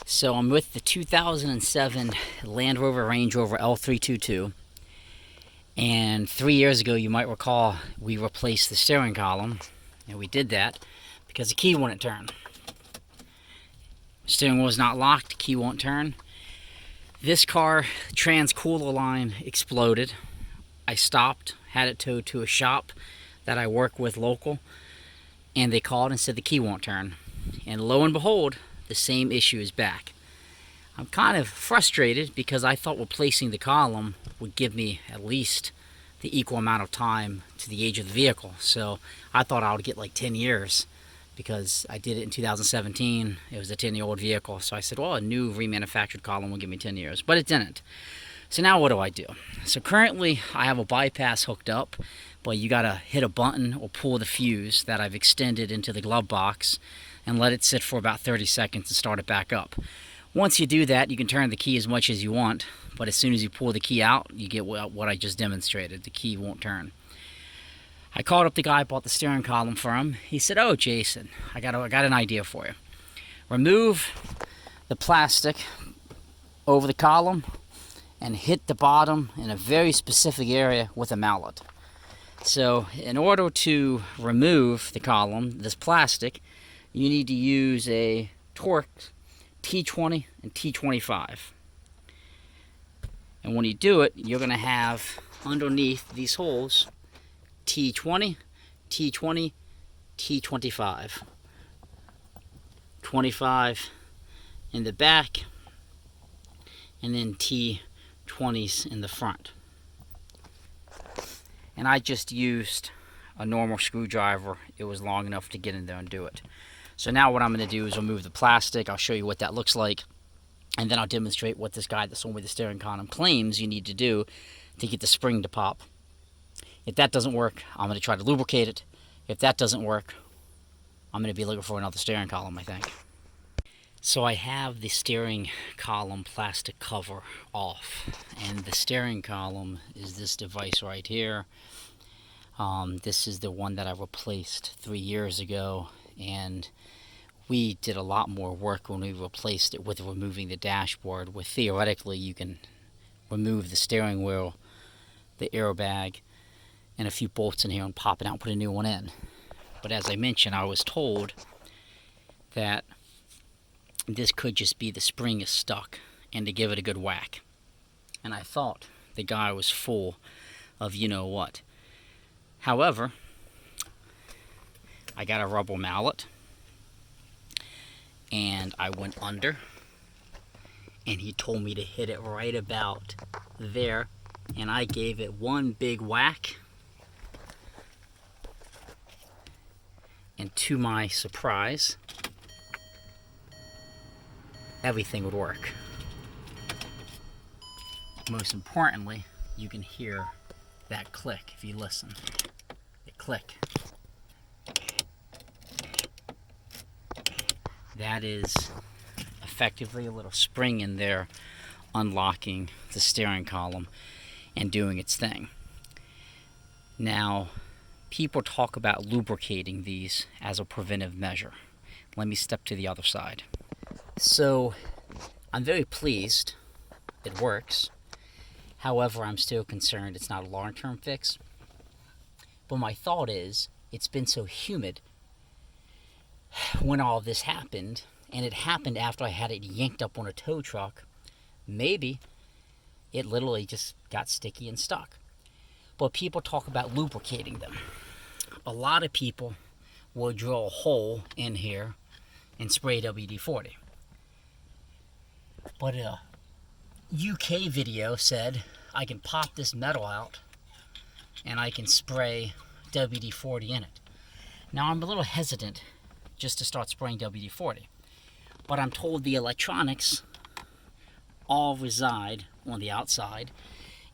So I'm with the 2007 Land Rover Range Rover L322, and 3 years ago, you might recall, we replaced the steering column, and we did that because the key wouldn't turn. Steering wheel was not locked, key won't turn. This car, trans cooler line exploded. I stopped, had it towed to a shop that I work with local, and they called and said the key won't turn. And lo and behold, the same issue is back. I'm kind of frustrated because I thought replacing the column would give me at least the equal amount of time to the age of the vehicle. So I thought I would get like 10 years because I did it in 2017. It was a 10-year-old vehicle. So I said, well, a new remanufactured column will give me 10 years, but it didn't. So now what do I do? So currently I have a bypass hooked up, but you gotta hit a button or pull the fuse that I've extended into the glove box and let it sit for about 30 seconds and start it back up. Once you do that, you can turn the key as much as you want, but as soon as you pull the key out, you get what I just demonstrated. The key won't turn. I called up the guy I bought the steering column from. He said, oh, Jason, I got an idea for you. Remove the plastic over the column and hit the bottom in a very specific area with a mallet. So in order to remove the column, this plastic, you need to use a Torx T20 and T25. And when you do it, you're going to have underneath these holes T20, T20, T25. 25 in the back, and then T20s in the front. And I just used a normal screwdriver. It was long enough to get in there and do it. So now what I'm going to do is remove the plastic. I'll show you what that looks like, and then I'll demonstrate what this guy that sold me the steering column claims you need to do to get the spring to pop. If that doesn't work, I'm going to try to lubricate it. If that doesn't work, I'm going to be looking for another steering column, I think. So I have the steering column plastic cover off, and the steering column is this device right here. This is the one that I replaced 3 years ago, and we did a lot more work when we replaced it with removing the dashboard, where theoretically you can remove the steering wheel, the airbag, and a few bolts in here and pop it out and put a new one in. But as I mentioned, I was told that this could just be the spring is stuck and to give it a good whack. And I thought the guy was full of you know what. However, I got a rubber mallet and I went under, and he told me to hit it right about there, and I gave it one big whack, and to my surprise, everything would work. Most importantly, you can hear that click if you listen. The click. That is effectively a little spring in there unlocking the steering column and doing its thing. Now, people talk about lubricating these as a preventive measure. Let me step to the other side. So, I'm very pleased it works. However, I'm still concerned it's not a long-term fix. But my thought is, it's been so humid when all this happened, and it happened after I had it yanked up on a tow truck. Maybe it literally just got sticky and stuck. But people talk about lubricating them. A lot of people will drill a hole in here and spray WD-40. But a UK video said I can pop this metal out and I can spray WD-40 in it. Now I'm a little hesitant just to start spraying WD-40, but I'm told the electronics all reside on the outside,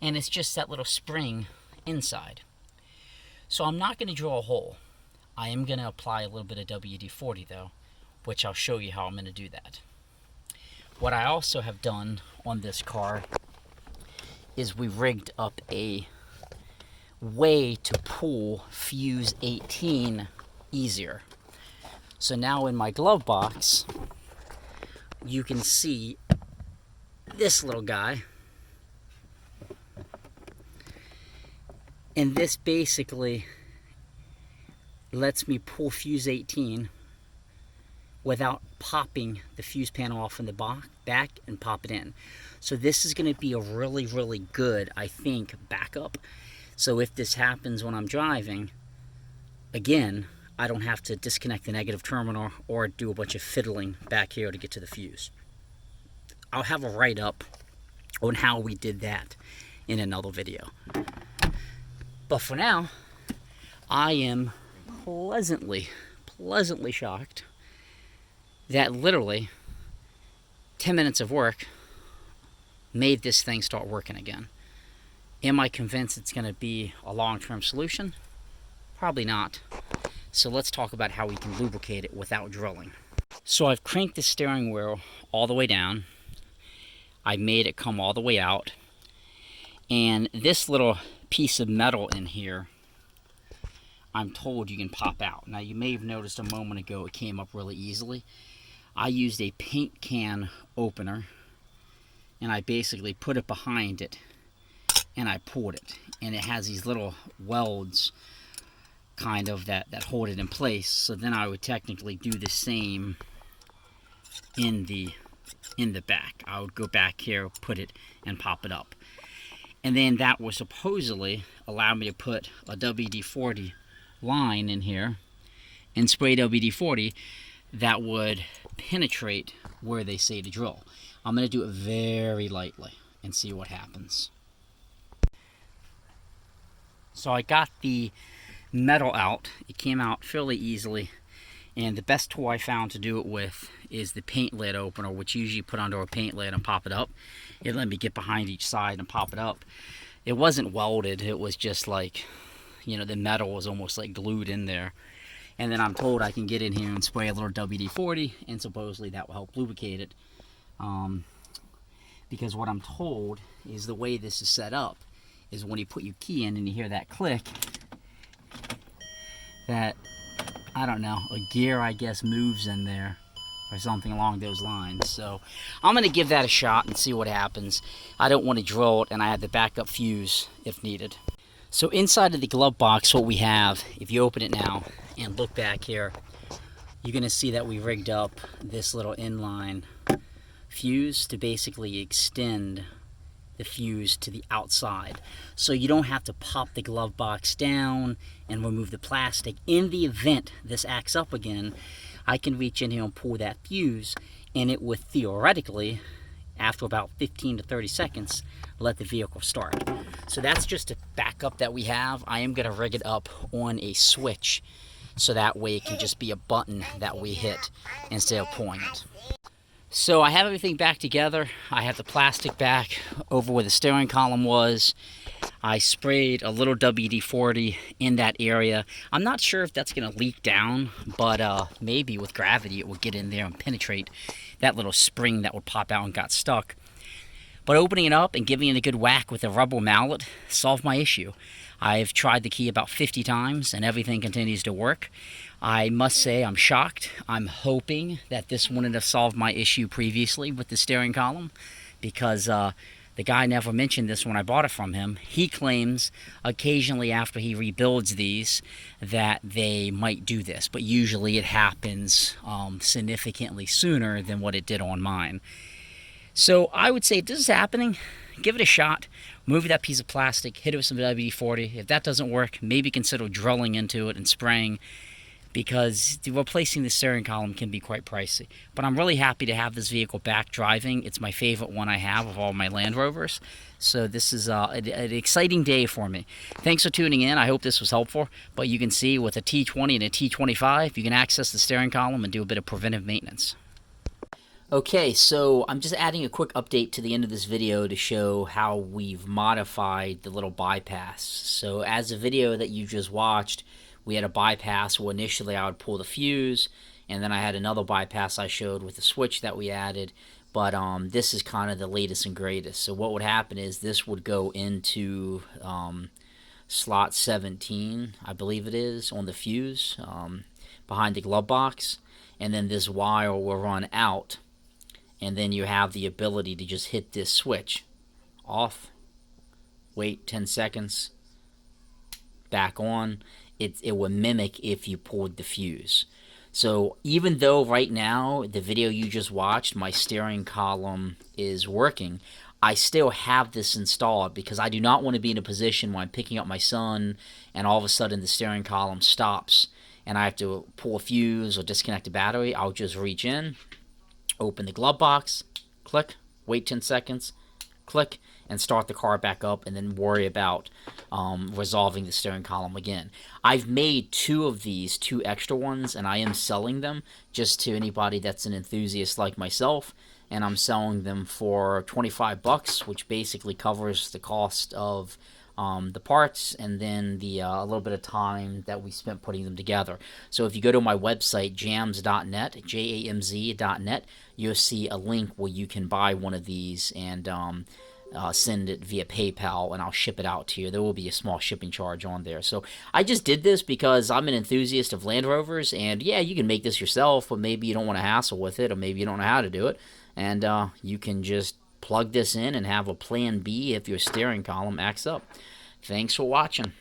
and it's just that little spring inside. So I'm not going to drill a hole. I am going to apply a little bit of WD-40 though, which I'll show you how I'm going to do that. What I also have done on this car is we rigged up a way to pull fuse 18 easier. So now in my glove box, you can see this little guy. And this basically lets me pull fuse 18 without popping the fuse panel off in the back and pop it in. So this is going to be a really, really good, I think, backup. So if this happens when I'm driving, again, I don't have to disconnect the negative terminal or do a bunch of fiddling back here to get to the fuse. I'll have a write-up on how we did that in another video. But for now, I am pleasantly shocked that literally 10 minutes of work made this thing start working again. Am I convinced it's going to be a long-term solution? Probably not. So let's talk about how we can lubricate it without drilling. So I've cranked the steering wheel all the way down. I made it come all the way out. And this little piece of metal in here, I'm told you can pop out. Now you may have noticed a moment ago it came up really easily. I used a paint can opener and I basically put it behind it and I pulled it. And it has these little welds kind of that hold it in place. So then I would technically do the same in the back. I would go back here, put it, and pop it up. And then that will supposedly allow me to put a WD-40 line in here and spray WD-40 that would penetrate where they say to drill. I'm going to do it very lightly and see what happens. So I got the metal out. It came out fairly easily, and the best tool I found to do it with is the paint lid opener, which you usually put under a paint lid and pop it up. It let me get behind each side and pop it up. It wasn't welded, it was just like, you know, the metal was almost like glued in there. And then I'm told I can get in here and spray a little WD-40, and supposedly that will help lubricate it. Because what I'm told is the way this is set up is when you put your key in and you hear that click, that, I don't know, a gear, I guess, moves in there or something along those lines. So I'm going to give that a shot and see what happens. I don't want to drill it, and I have the backup fuse if needed. So inside of the glove box, what we have, if you open it now and look back here, you're going to see that we rigged up this little inline fuse to basically extend the fuse to the outside. So you don't have to pop the glove box down and remove the plastic. In the event this acts up again, I can reach in here and pull that fuse, and it would theoretically, after about 15 to 30 seconds, let the vehicle start. So that's just a backup that we have. I am going to rig it up on a switch so that way it can just be a button that we hit instead of pulling it. So I have everything back together. I have the plastic back over where the steering column was. I sprayed a little WD-40 in that area. I'm not sure if that's going to leak down, but maybe with gravity it will get in there and penetrate that little spring that would pop out and got stuck. But opening it up and giving it a good whack with a rubber mallet solved my issue. I've tried the key about 50 times and everything continues to work. I must say I'm shocked. I'm hoping that this wouldn't have solved my issue previously with the steering column, because the guy never mentioned this when I bought it from him. He claims occasionally after he rebuilds these that they might do this, but usually it happens significantly sooner than what it did on mine. So I would say if this is happening, give it a shot. Move that piece of plastic, hit it with some WD-40. If that doesn't work, maybe consider drilling into it and spraying, because replacing the steering column can be quite pricey. But I'm really happy to have this vehicle back driving. It's my favorite one I have of all my Land Rovers. So this is an exciting day for me. Thanks for tuning in. I hope this was helpful. But you can see with a T20 and a T25, you can access the steering column and do a bit of preventive maintenance. Okay, so I'm just adding a quick update to the end of this video to show how we've modified the little bypass. So as the video that you just watched, we had a bypass where initially I would pull the fuse, and then I had another bypass I showed with the switch that we added. But this is kind of the latest and greatest. So what would happen is this would go into slot 17, I believe it is, on the fuse behind the glove box. And then this wire will run out and then you have the ability to just hit this switch. Off, wait 10 seconds, back on. It will mimic if you pulled the fuse. So even though right now, the video you just watched, my steering column is working, I still have this installed because I do not want to be in a position where I'm picking up my son and all of a sudden the steering column stops and I have to pull a fuse or disconnect the battery. I'll just reach in, open the glove box, click, wait 10 seconds, click, and start the car back up, and then worry about resolving the steering column again. I've made 2 of these, 2 extra ones, and I am selling them just to anybody that's an enthusiast like myself, and I'm selling them for 25 bucks, which basically covers the cost of the parts and then the a little bit of time that we spent putting them together. So if you go to my website, jams.net, jamz.net, you'll see a link where you can buy one of these and send it via PayPal, and I'll ship it out to you. There will be a small shipping charge on there. So I just did this because I'm an enthusiast of Land Rovers, and yeah, you can make this yourself, but maybe you don't want to hassle with it, or maybe you don't know how to do it, and you can just plug this in and have a plan B if your steering column acts up. Thanks for watching.